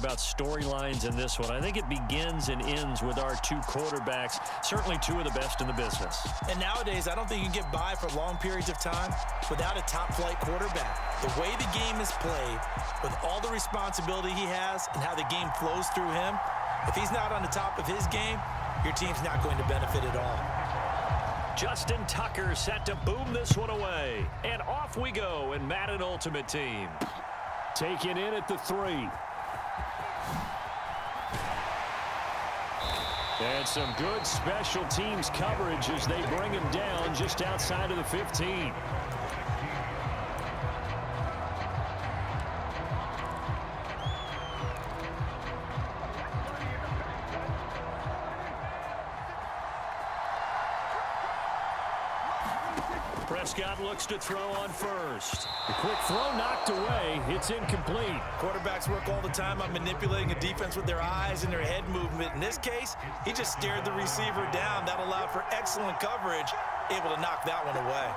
about storylines in this one. I think it begins and ends with our two quarterbacks, certainly two of the best in the business. And nowadays, I don't think you can get by for long periods of time without a top-flight quarterback. The way the game is played, with all the responsibility he has and how the game flows through him, if he's not on the top of his game, your team's not going to benefit at all. Justin Tucker set to boom this one away. And off we go in Madden Ultimate Team. Taken in at the 3. And some good special teams coverage as they bring him down just outside of the 15. Prescott looks to throw on first. The quick throw knocked away. It's incomplete. Quarterbacks work all the time on manipulating a defense with their eyes and their head movement. In this case, he just stared the receiver down. That allowed for excellent coverage, able to knock that one away.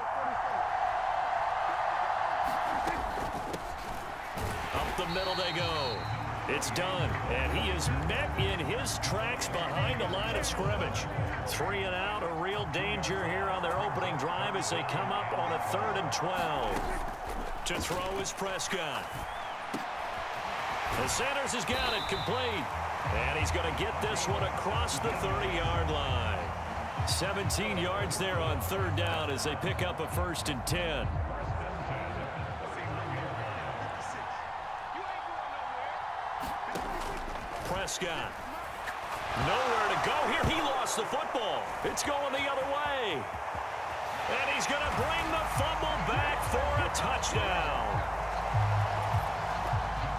Up the middle they go. It's done, and he is met in his tracks behind the line of scrimmage. 3 and out, a real danger here on their opening drive as they come up on a 3rd and 12. To throw is Prescott. And Sanders has got it complete, and he's going to get this one across the 30-yard line. 17 yards there on 3rd down as they pick up a 1st and 10. Prescott. Nowhere to go here. He lost the football. It's going the other way. And he's going to bring the fumble back for a touchdown.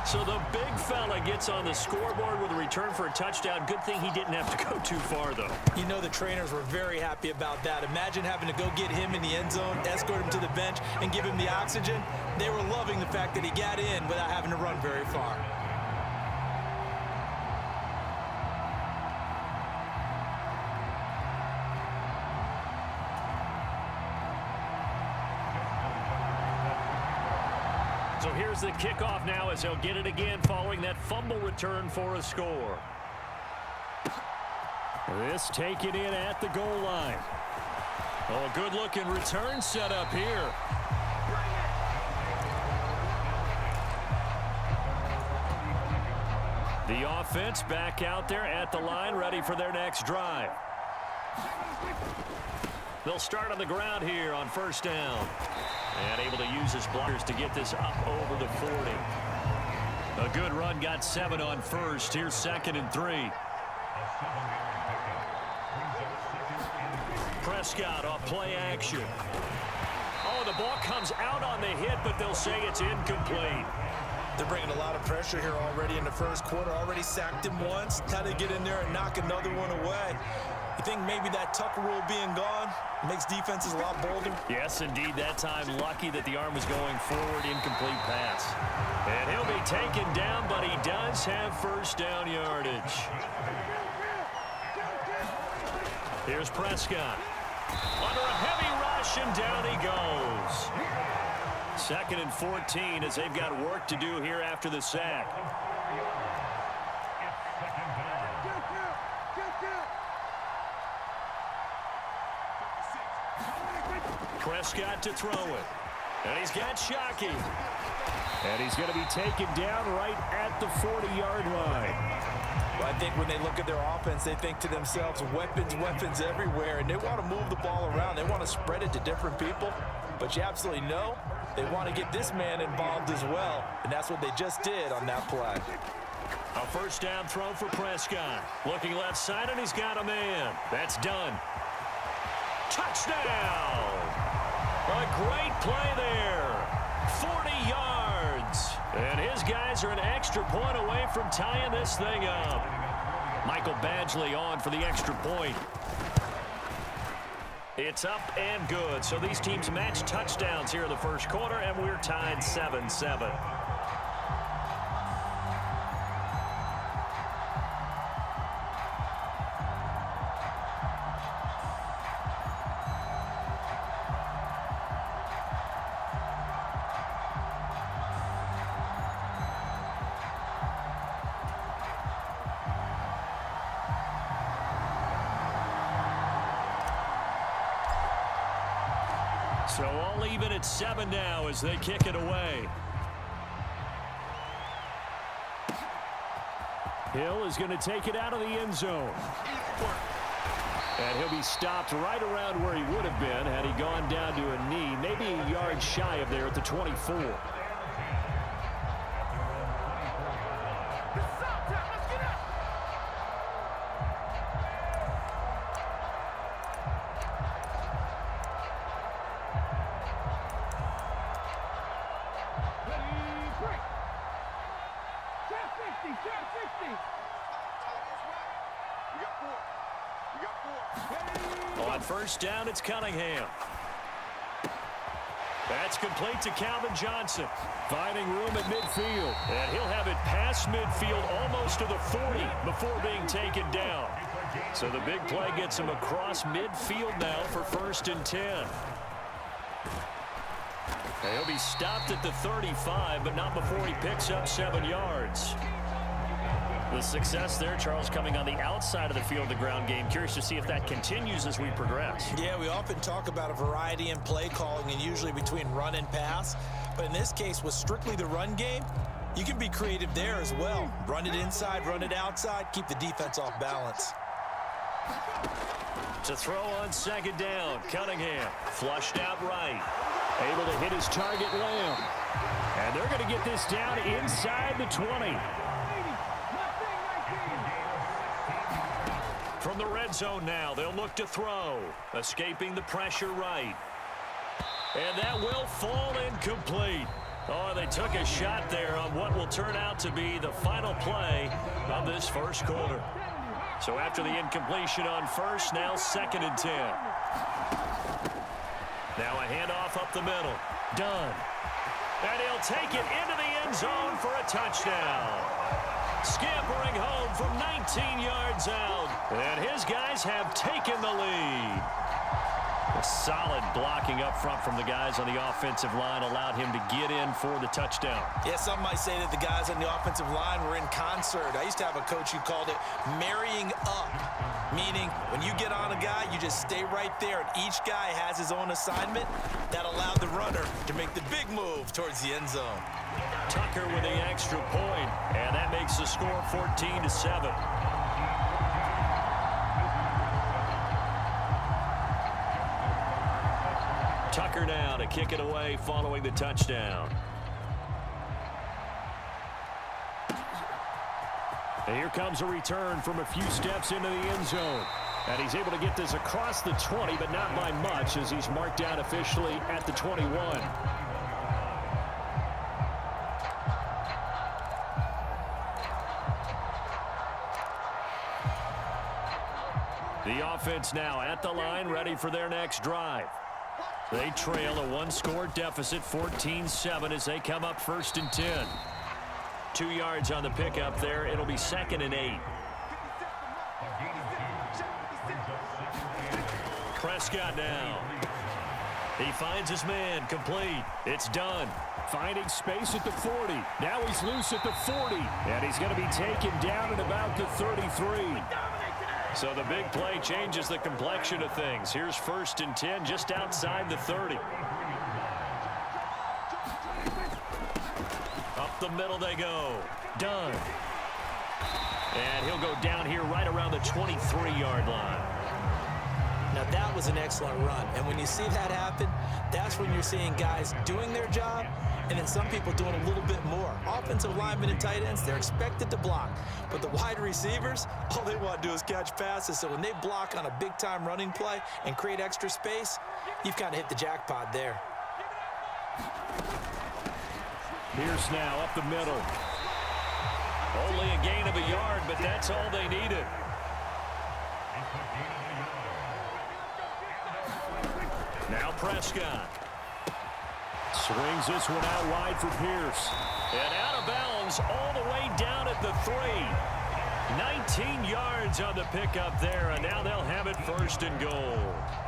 So the big fella gets on the scoreboard with a return for a touchdown. Good thing he didn't have to go too far, though. You know the trainers were very happy about that. Imagine having to go get him in the end zone, escort him to the bench, and give him the oxygen. They were loving the fact that he got in without having to run very far. So here's the kickoff now as they'll get it again following that fumble return for a score. This taken in at the goal line. Oh, a good-looking return set up here. The offense back out there at the line, ready for their next drive. They'll start on the ground here on 1st down. And able to use his blockers to get this up over the 40. A good run, got 7 on 1st. Here's 2nd and 3. Prescott off play action. Oh, the ball comes out on the hit, but they'll say it's incomplete. They're bringing a lot of pressure here already in the 1st quarter. Already sacked him once. How to get in there and knock another one away. You think maybe that Tucker rule being gone makes defenses a lot bolder? Yes, indeed. That time, lucky that the arm was going forward. Incomplete pass. And he'll be taken down, but he does have 1st down yardage. Here's Prescott. Under a heavy rush, and down he goes. 2nd and 14 as they've got work to do here after the sack. Prescott to throw it. And he's got Shockey. And he's going to be taken down right at the 40-yard line. Well, I think when they look at their offense, they think to themselves, weapons, weapons everywhere, and they want to move the ball around. They want to spread it to different people. But you absolutely know they want to get this man involved as well, and that's what they just did on that play. A 1st down throw for Prescott. Looking left side, and he's got a man. That's done. Touchdown! A great play there. 40 yards. And his guys are an extra point away from tying this thing up. Michael Badgley on for the extra point. It's up and good. So these teams match touchdowns here in the 1st quarter, and we're tied 7-7. So all even at 7 now as they kick it away. Hill is going to take it out of the end zone. And he'll be stopped right around where he would have been had he gone down to a knee, maybe a yard shy of there at the 24. On first down, it's Cunningham. That's complete to Calvin Johnson. Finding room at midfield. And he'll have it past midfield almost to the 40 before being taken down. So the big play gets him across midfield now for first and 10. And he'll be stopped at the 35, but not before he picks up 7 yards. The success there, Charles, coming on the outside of the field, the ground game. Curious to see if that continues as we progress. Yeah, we often talk about a variety in play calling and usually between run and pass. But in this case, with strictly the run game, you can be creative there as well. Run it inside, run it outside, keep the defense off balance. To throw on second down, Cunningham flushed out right. Able to hit his target, Lamb. And they're going to get this down inside the 20. From the red zone now, they'll look to throw. Escaping the pressure right. And that will fall incomplete. Oh, they took a shot there on what will turn out to be the final play of this first quarter. So after the incompletion on first, now second and 10. Now a handoff up the middle. Done. And he'll take it into the end zone for a touchdown. Scampering home from 19 yards out. And his guys have taken the lead. A solid blocking up front from the guys on the offensive line allowed him to get in for the touchdown. Yeah, some might say that the guys on the offensive line were in concert. I used to have a coach who called it marrying up, meaning when you get on a guy, you just stay right there, and each guy has his own assignment. That allowed the runner to make the big move towards the end zone. Tucker with the extra point, and that makes the score 14-7. Tucker now to kick it away following the touchdown. And here comes a return from a few steps into the end zone. And he's able to get this across the 20, but not by much as he's marked down officially at the 21. The offense now at the line, ready for their next drive. They trail a one-score deficit, 14-7, as they come up first and 10. 2 yards on the pickup there. It'll be second and 8. Prescott now. He finds his man, complete. It's done. Finding space at the 40. Now he's loose at the 40. And he's going to be taken down at about the 33. So the big play changes the complexion of things. Here's first and 10 just outside the 30. Up the middle they go. Done. And he'll go down here right around the 23-yard line. Now that was an excellent run. And when you see that happen, that's when you're seeing guys doing their job and then some people doing a little bit more. Offensive linemen and tight ends, they're expected to block. But the wide receivers, all they want to do is catch passes. So when they block on a big-time running play and create extra space, you've kind of hit the jackpot there. Pierce now up the middle. Only a gain of a yard, but that's all they needed. Now Prescott. Swings this one out wide for Pierce. And out of bounds all the way down at the 3. 19 yards on the pickup there, and now they'll have it first and goal.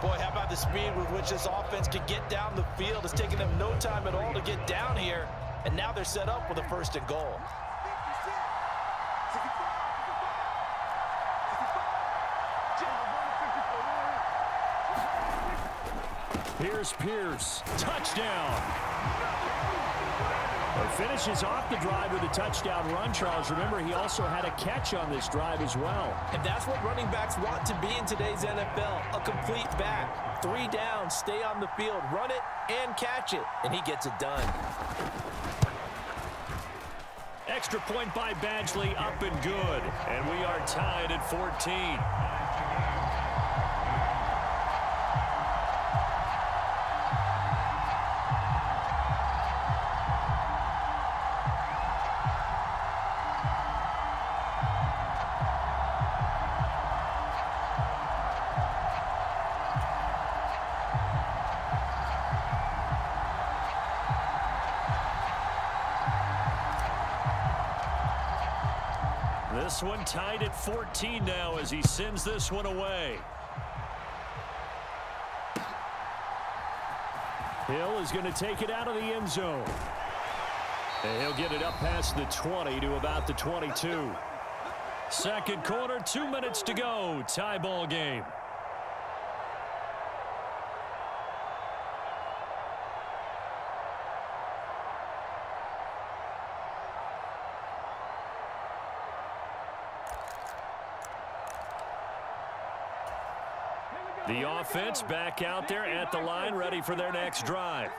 Boy, how about the speed with which this offense can get down the field? It's taken them no time at all to get down here, and now they're set up with a first and goal. Here's Pierce. Touchdown. Finishes off the drive with a touchdown run, Charles. Remember, he also had a catch on this drive as well. And that's what running backs want to be in today's NFL, a complete back. 3 down, stay on the field, run it, and catch it. And he gets it done. Extra point by Badgley, up and good. And we are tied at 14. This one tied at 14 now as he sends this one away. Hill is going to take it out of the end zone. And he'll get it up past the 20 to about the 22. Second quarter, 2 minutes to go. Tie ball game. The offense back out there at the line, ready for their next drive.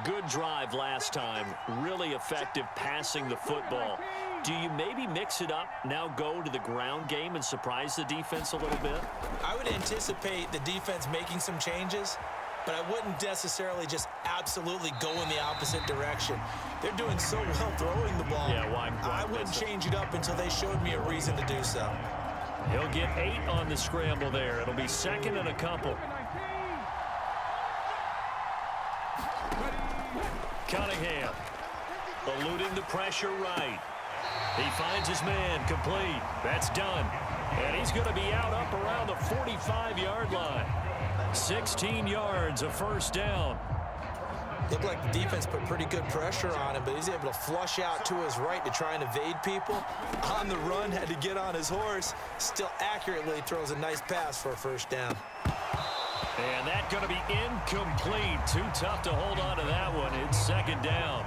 Good drive last time. Really effective passing the football. Do you maybe mix it up, now go to the ground game and surprise the defense a little bit? I would anticipate the defense making some changes, but I wouldn't necessarily just absolutely go in the opposite direction. They're doing so well throwing the ball. Yeah, why I wouldn't change it up until they showed me a reason to do so. He'll get 8 on the scramble there. It'll be second and a couple. Cunningham eluding the pressure right. He finds his man complete. That's done. And he's going to be out up around the 45-yard line. 16 yards, a first down. Looked like the defense put pretty good pressure on him, but he's able to flush out to his right to try and evade people. On the run, had to get on his horse. Still accurately throws a nice pass for a first down. And that's going to be incomplete. Too tough to hold on to that one. It's second down.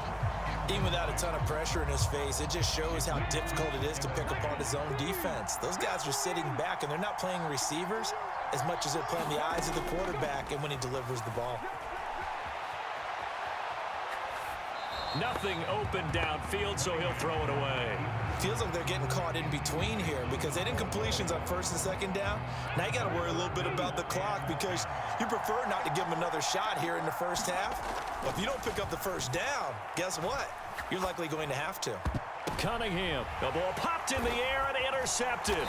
Even without a ton of pressure in his face, it just shows how difficult it is to pick apart his own defense. Those guys are sitting back, and they're not playing receivers as much as they're playing the eyes of the quarterback and when he delivers the ball. Nothing open downfield, so he'll throw it away. Feels like they're getting caught in between here because they didn't completions on first and second down. Now you got to worry a little bit about the clock because you prefer not to give them another shot here in the first half. But if you don't pick up the first down, guess what? You're likely going to have to. Cunningham, the ball popped in the air and intercepted.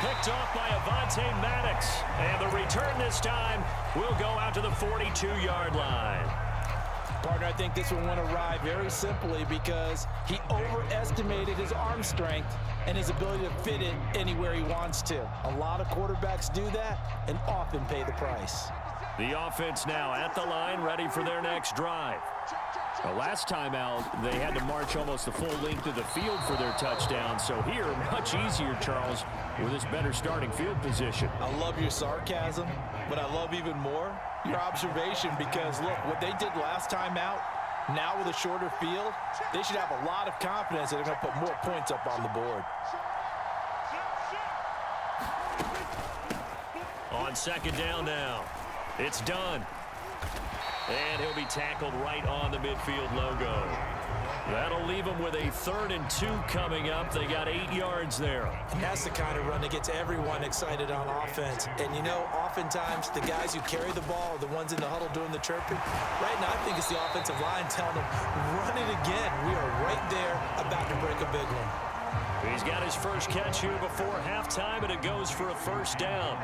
Picked off by Avonte Maddox. And the return this time will go out to the 42-yard line. Partner, I think this one went awry very simply because he overestimated his arm strength and his ability to fit it anywhere he wants to. A lot of quarterbacks do that and often pay the price. The offense now at the line, ready for their next drive. The last time out, they had to march almost the full length of the field for their touchdown. So here, much easier, Charles, with this better starting field position. I love your sarcasm, but I love even more your observation because, look, what they did last time out, now with a shorter field, they should have a lot of confidence that they're going to put more points up on the board. On second down now, it's done. And he'll be tackled right on the midfield logo. That'll leave them with a 3rd and 2 coming up. They got 8 yards there. And that's the kind of run that gets everyone excited on offense. And, you know, oftentimes the guys who carry the ball are the ones in the huddle doing the chirping. Right now, I think it's the offensive line telling them, run it again. We are right there about to break a big one. He's got his first catch here before halftime, and it goes for a first down.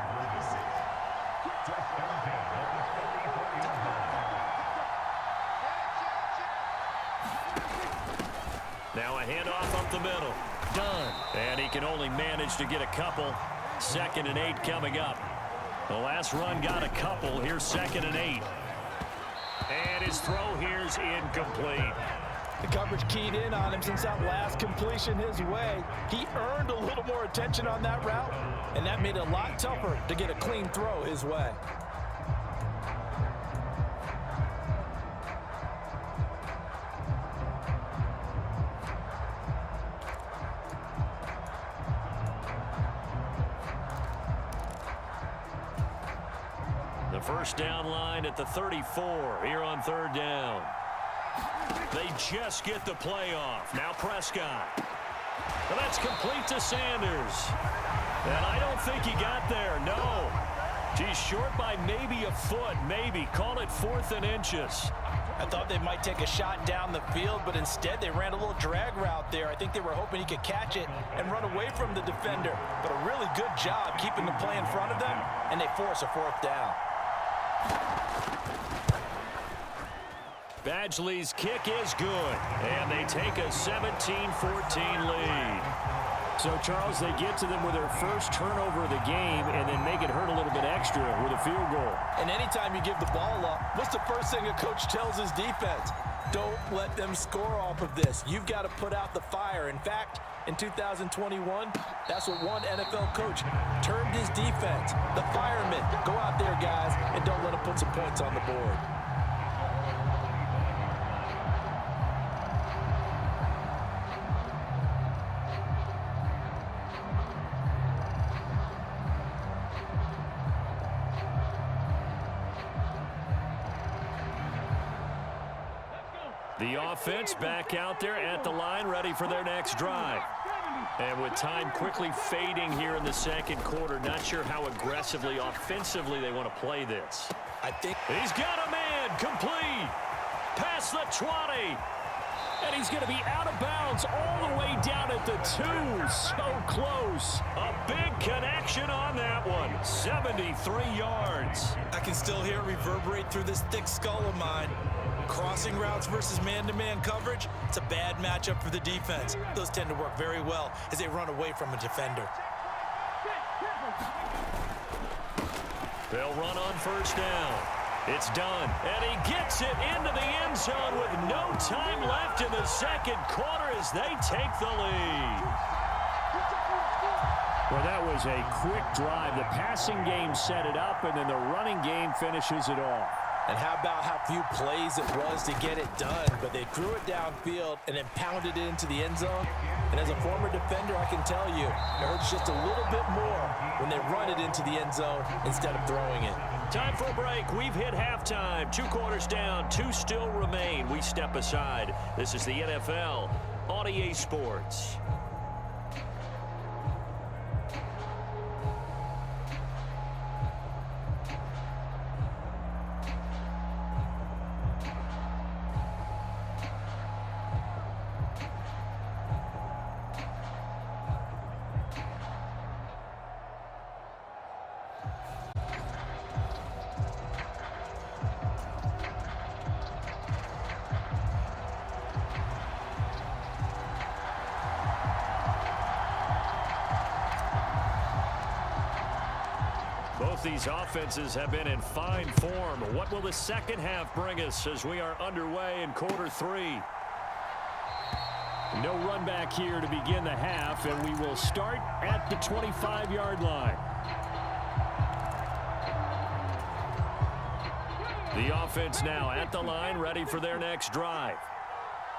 Now a handoff up the middle. Done. And he can only manage to get a couple. 2nd and 8 coming up. The last run got a couple. Here's 2nd and 8. And his throw here's incomplete. The coverage keyed in on him since that last completion his way. He earned a little more attention on that route, and that made it a lot tougher to get a clean throw his way. First down line at the 34 here on third down. They just get the play off. Now Prescott. Well, that's complete to Sanders. And I don't think he got there, no. He's short by maybe a foot, maybe. Call it 4th and inches. I thought they might take a shot down the field, but instead they ran a little drag route there. I think they were hoping he could catch it and run away from the defender. But a really good job keeping the play in front of them, and they force a 4th down. Badgley's kick is good, and they take a 17-14 lead. So, Charles, they get to them with their first turnover of the game and then make it hurt a little bit extra with a field goal. And anytime you give the ball up, what's the first thing a coach tells his defense? Don't let them score off of this. You've got to put out the fire. In fact, in 2021, that's what one NFL coach termed his defense, the firemen. Go out there, guys, and don't let them put some points on the board. The offense back out there at the line, ready for their next drive. And with time quickly fading here in the second quarter, not sure how aggressively, offensively they want to play this. I think he's got a man complete. Past the 20. And he's going to be out of bounds all the way down at the 2. So close. A big connection on that one. 73 yards. I can still hear it reverberate through this thick skull of mine. Crossing routes versus man-to-man coverage, it's a bad matchup for the defense. Those tend to work very well as they run away from a defender. They'll run on first down. It's done, and he gets it into the end zone with no time left in the second quarter as they take the lead. Well, that was a quick drive. The passing game set it up, and then the running game finishes it off. And how about how few plays it was to get it done, but they threw it downfield and then pounded it into the end zone. And as a former defender, I can tell you, it hurts just a little bit more when they run it into the end zone instead of throwing it. Time for a break. We've hit halftime. 2 quarters down, 2 still remain. We step aside. This is the NFL on EA Sports. Both these offenses have been in fine form. What will the second half bring us as we are underway in quarter 3? No run back here to begin the half, and we will start at the 25-yard line. The offense now at the line, ready for their next drive.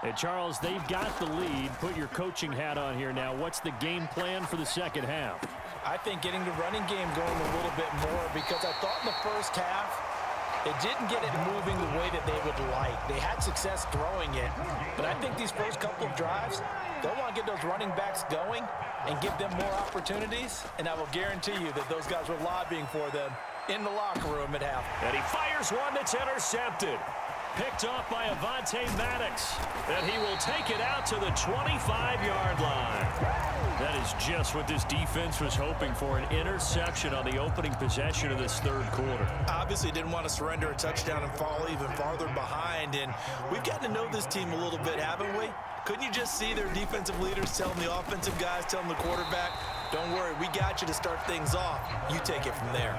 And Charles, they've got the lead. Put your coaching hat on here now. What's the game plan for the second half? I think getting the running game going a little bit more, because I thought in the first half it didn't get it moving the way that they would like. They had success throwing it, but I think these first couple of drives, they'll want to get those running backs going and give them more opportunities, and I will guarantee you that those guys were lobbying for them in the locker room at half. And he fires one that's intercepted. Picked off by Avonte Maddox. And he will take it out to the 25-yard line. That is just what this defense was hoping for, an interception on the opening possession of this third quarter. Obviously didn't want to surrender a touchdown and fall even farther behind, and we've gotten to know this team a little bit, haven't we? Couldn't you just see their defensive leaders telling the offensive guys, telling the quarterback, don't worry, we got you to start things off. You take it from there.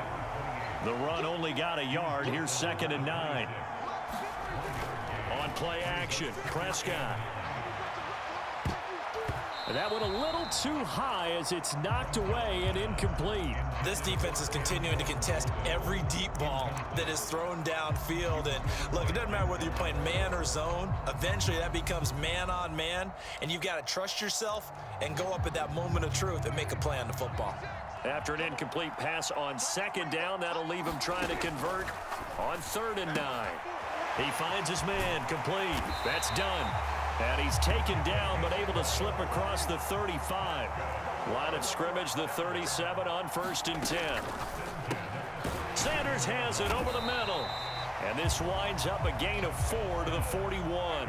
The run only got a yard. Here's 2nd and 9. On play action, Prescott. And that went a little too high as it's knocked away and incomplete. This defense is continuing to contest every deep ball that is thrown downfield. And look, it doesn't matter whether you're playing man or zone. Eventually that becomes man on man, and you've got to trust yourself and go up at that moment of truth and make a play on the football. After an incomplete pass on second down, that'll leave him trying to convert on 3rd and 9. He finds his man, complete. That's done. And he's taken down but able to slip across the 35. Line of scrimmage, the 37 on 1st and 10. Sanders has it over the middle. And this winds up a gain of 4 to the 41.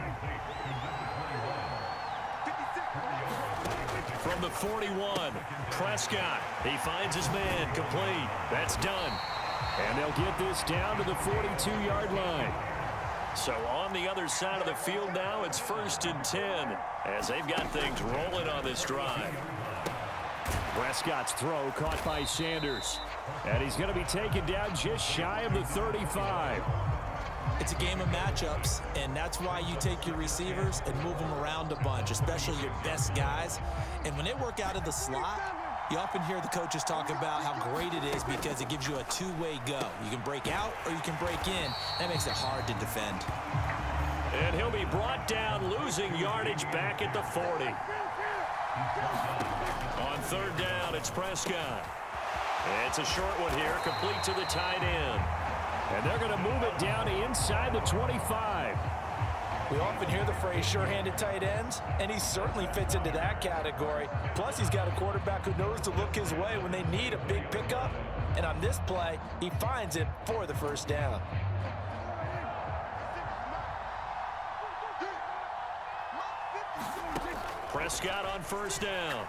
From the 41, Prescott. He finds his man, complete. That's done. And they'll get this down to the 42-yard line. So on the other side of the field now, it's 1st and 10 as they've got things rolling on this drive. Prescott's throw caught by Sanders. And he's going to be taken down just shy of the 35. It's a game of matchups, and that's why you take your receivers and move them around a bunch, especially your best guys. And when they work out of the slot, you often hear the coaches talk about how great it is because it gives you a two-way go. You can break out or you can break in. That makes it hard to defend. And he'll be brought down, losing yardage back at the 40. On 3rd down, it's Prescott. It's a short one here, complete to the tight end. And they're going to move it down inside the 25. We often hear the phrase sure-handed tight ends, and he certainly fits into that category. Plus, he's got a quarterback who knows to look his way when they need a big pickup. And on this play, he finds it for the 1st down. Prescott on 1st down.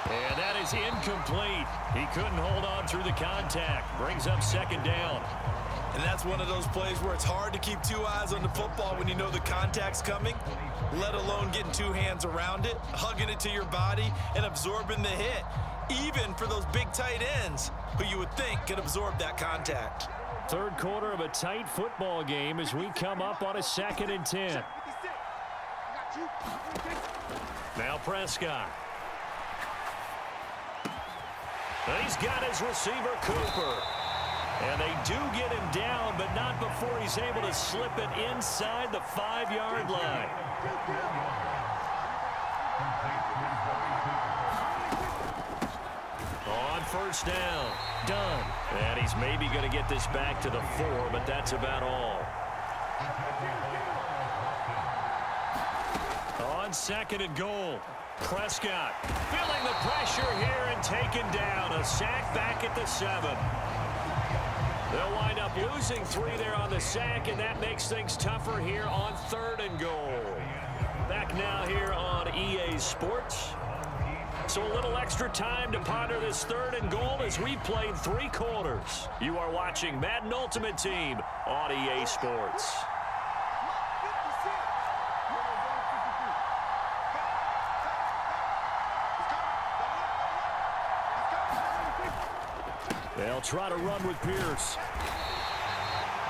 And that is incomplete. He couldn't hold on through the contact. Brings up 2nd down. And that's one of those plays where it's hard to keep two eyes on the football when you know the contact's coming, let alone getting two hands around it, hugging it to your body, and absorbing the hit, even for those big tight ends who you would think could absorb that contact. 3rd quarter of a tight football game as we come up on a 2nd and 10. Now Prescott. And he's got his receiver, Cooper. And they do get him down, but not before he's able to slip it inside the 5-yard line. On 1st down, done. And he's maybe going to get this back to the 4, but that's about all. On 2nd and goal, Prescott feeling the pressure here and taken down. A sack back at the 7. They'll wind up losing 3 there on the sack, and that makes things tougher here on 3rd and goal. Back now here on EA Sports. So a little extra time to ponder this 3rd and goal as we played 3 quarters. You are watching Madden Ultimate Team on EA Sports. They'll try to run with Pierce.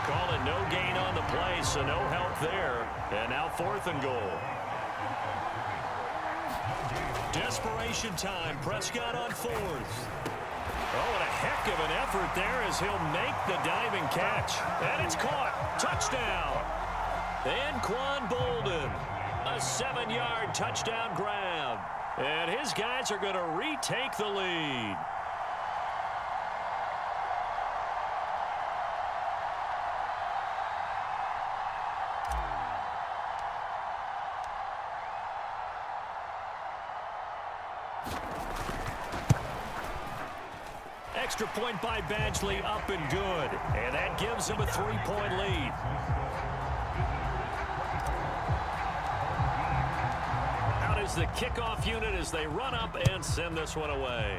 Call it no gain on the play, so no help there. And now 4th and goal. Desperation time. Prescott on 4th. Oh, and a heck of an effort there as he'll make the diving catch. And it's caught. Touchdown. Anquan Bolden. A 7-yard touchdown grab. And his guys are going to retake the lead. Extra point by Badgley, up and good. And that gives him a 3-point lead. Out is the kickoff unit as they run up and send this one away.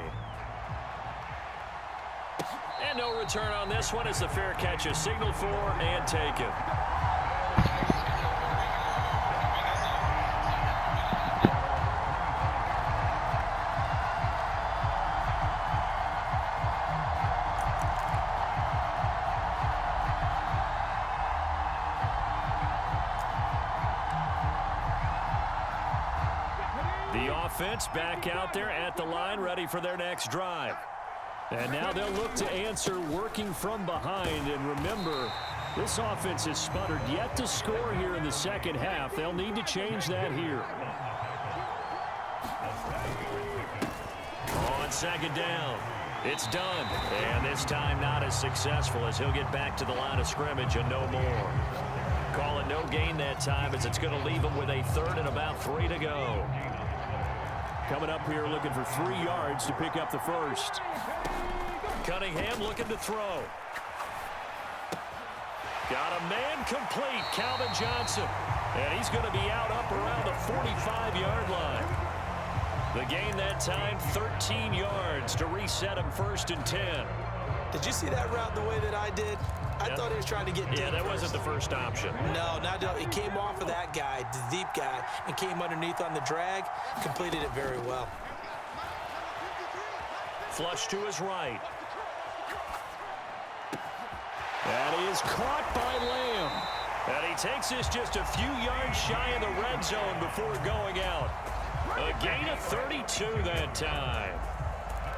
And no return on this one as the fair catch is signaled for and taken. Offense back out there at the line, ready for their next drive. And now they'll look to answer working from behind. And remember, this offense has sputtered yet to score here in the 2nd half. They'll need to change that here. On On second down, it's done. And this time not as successful as he'll get back to the line of scrimmage and no more. Call it no gain that time as it's going to leave him with a third and about 3 to go. Coming up here looking for 3 yards to pick up the first. Cunningham looking to throw. Got a man complete, Calvin Johnson. And he's going to be out up around the 45-yard line. The gain that time, 13 yards to reset him 1st and 10. Did you see that route the way that I did? I thought he was trying to get deep. Yeah, that wasn't the first option. No, it came off of that guy, the deep guy, and came underneath on the drag, completed it very well. Flush to his right. That is caught by Lamb. And he takes this just a few yards shy of the red zone before going out. A gain of 32 that time.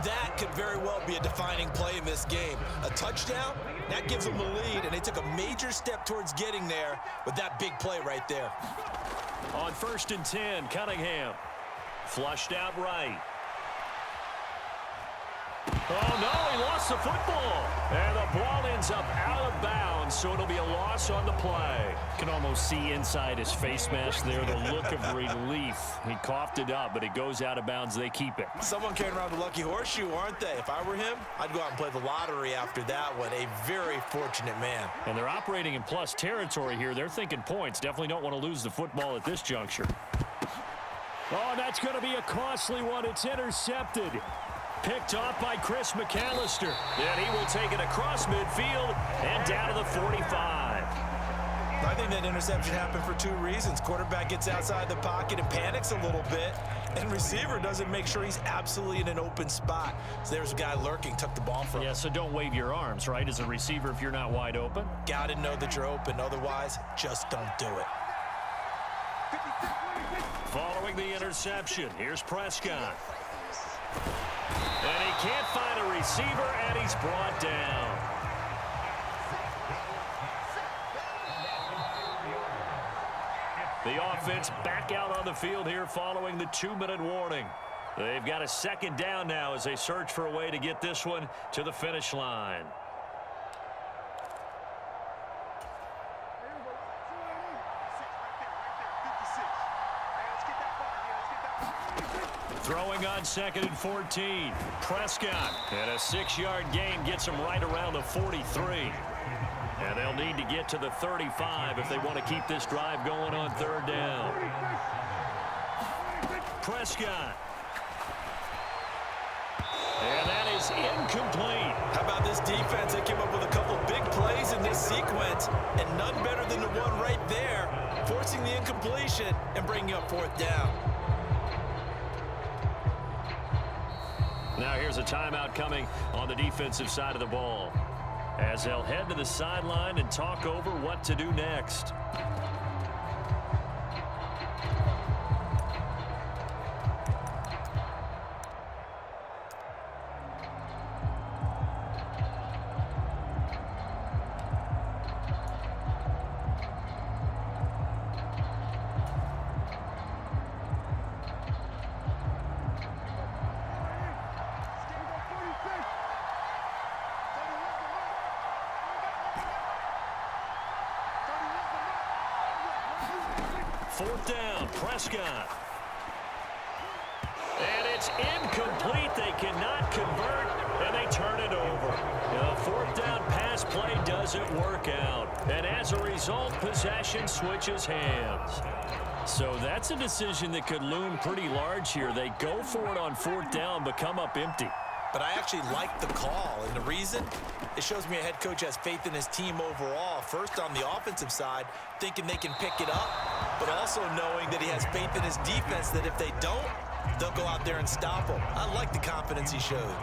That could very well be a defining play in this game. A touchdown, that gives them the lead, and they took a major step towards getting there with that big play right there. On 1st and 10, Cunningham. Flushed out right. Oh, no, he lost the football. And the ball ends up out of bounds, so it'll be a loss on the play. Can almost see inside his face mask there the look of relief. He coughed it up, but it goes out of bounds. They keep it. Someone carrying around the lucky horseshoe, aren't they? If I were him, I'd go out and play the lottery after that one. A very fortunate man. And they're operating in plus territory here. They're thinking points. Definitely don't want to lose the football at this juncture. Oh, that's going to be a costly one. It's intercepted. Picked off by Chris McAllister. And he will take it across midfield and down to the 45. I think that interception happened for 2 reasons. Quarterback gets outside the pocket and panics a little bit, and receiver doesn't make sure he's absolutely in an open spot. So there's a guy lurking, took the ball from him. Yeah, so don't wave your arms, right, as a receiver if you're not wide open. Got to know that you're open. Otherwise, just don't do it. Following the interception, here's Prescott. And he can't find a receiver, and he's brought down. The offense back out on the field here following the 2-minute warning. They've got a 2nd down now as they search for a way to get this one to the finish line. Throwing on 2nd and 14. Prescott. And a 6-yard gain gets him right around the 43. And they'll need to get to the 35 if they want to keep this drive going on 3rd down. Prescott. And that is incomplete. How about this defense? They came up with a couple big plays in this sequence, and none better than the one right there, forcing the incompletion and bringing up 4th down. Now here's a timeout coming on the defensive side of the ball, as they'll head to the sideline and talk over what to do next. Fourth down, Prescott. And it's incomplete. They cannot convert, and they turn it over. The 4th down pass play doesn't work out. And as a result, possession switches hands. So that's a decision that could loom pretty large here. They go for it on 4th down, but come up empty. But I actually like the call, and the reason? It shows me a head coach has faith in his team overall. First, on the offensive side, thinking they can pick it up, but also knowing that he has faith in his defense that if they don't, they'll go out there and stop them. I like the confidence he showed.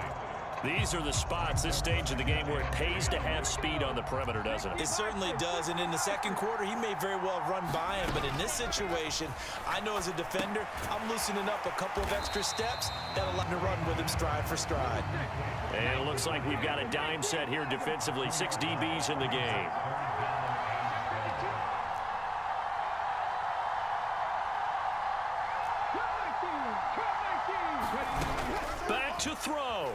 These are the spots, this stage of the game, where it pays to have speed on the perimeter, doesn't it? It certainly does, and in the 2nd quarter, he may very well run by him, but in this situation, I know as a defender, I'm loosening up a couple of extra steps that'll let me run with him stride for stride. And it looks like we've got a dime set here defensively, 6 DBs in the game. to throw.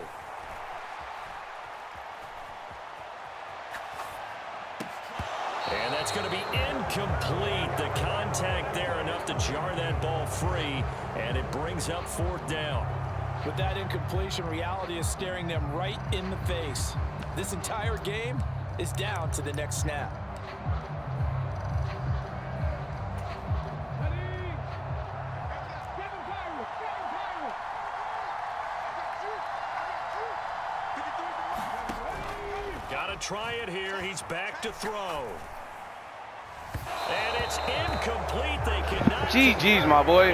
And that's going to be incomplete. The contact there enough to jar that ball free, and it brings up 4th down. With that incompletion, reality is staring them right in the face. This entire game is down to the next snap. Got to try it here. He's back to throw. And it's incomplete. They cannot. GG's, my boy.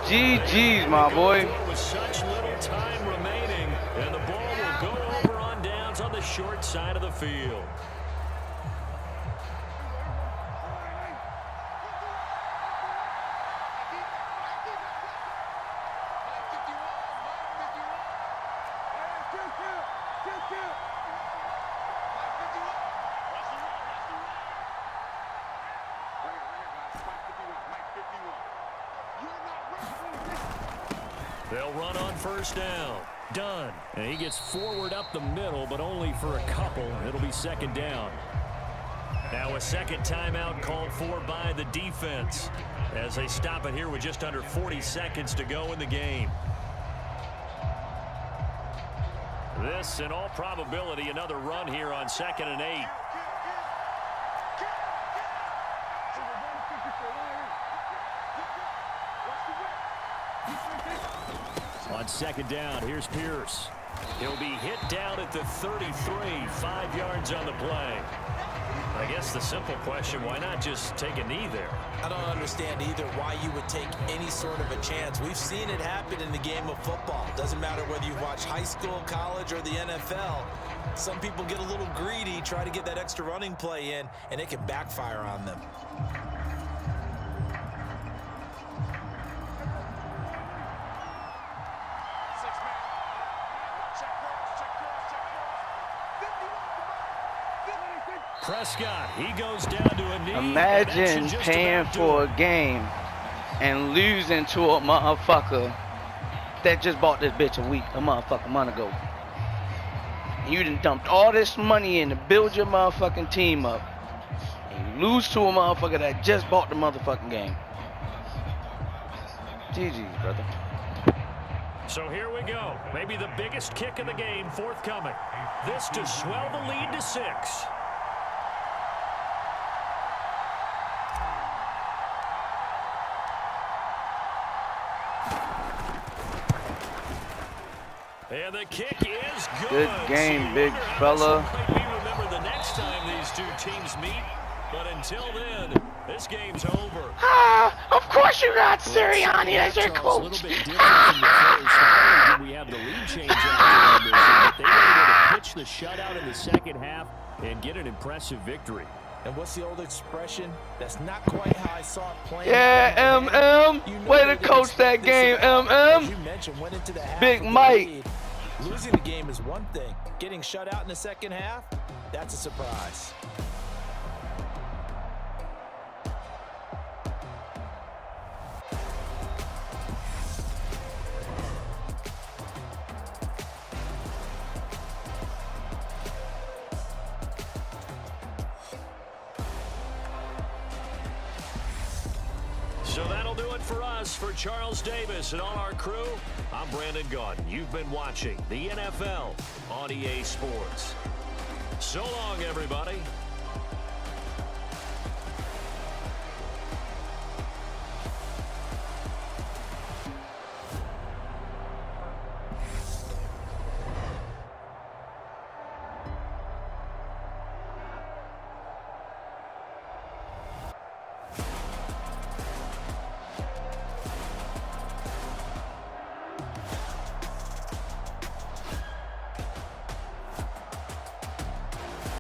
GG's, my boy. With such little time remaining, and the ball will go over on downs on the short side of the field. They'll run on 1st down. Done. And he gets forward up the middle, but only for a couple. It'll be 2nd down. Now a 2nd timeout called for by the defense as they stop it here with just under 40 seconds to go in the game. This, in all probability, another run here on 2nd and 8. On 2nd down, here's Pierce. He'll be hit down at the 33, 5 yards on the play. I guess the simple question, why not just take a knee there? I don't understand either why you would take any sort of a chance. We've seen it happen in the game of football. Doesn't matter whether you watch high school, college, or the NFL. Some people get a little greedy, try to get that extra running play in, and it can backfire on them. Prescott, he goes down to a knee. Imagine paying for a game and losing to a motherfucker that just bought this bitch a month ago. You done dumped all this money in to build your motherfucking team up. And you lose to a motherfucker that just bought the motherfucking game. GG's, brother. So here we go. Maybe the biggest kick of the game forthcoming. This to swell the lead to 6. And the kick is good. Good game, big fella. We remember the next time these two teams meet, but until then, this game's over. Of course you got Sirianni as your coach. A little bit different from the first. We have the lead change after this, but they were able to pitch the shutout in the 2nd half and get an impressive victory. And what's the old expression? That's not quite how I saw it playing. Yeah, MM. Way to coach that game, MM. You mentioned, went into the half Big Mike. lead. Losing the game is one thing. Getting shut out in the 2nd half, that's a surprise. So that'll do it for us. For Charles Davis and all our crew, I'm Brandon Gaudin. You've been watching the NFL on EA Sports. So long, everybody.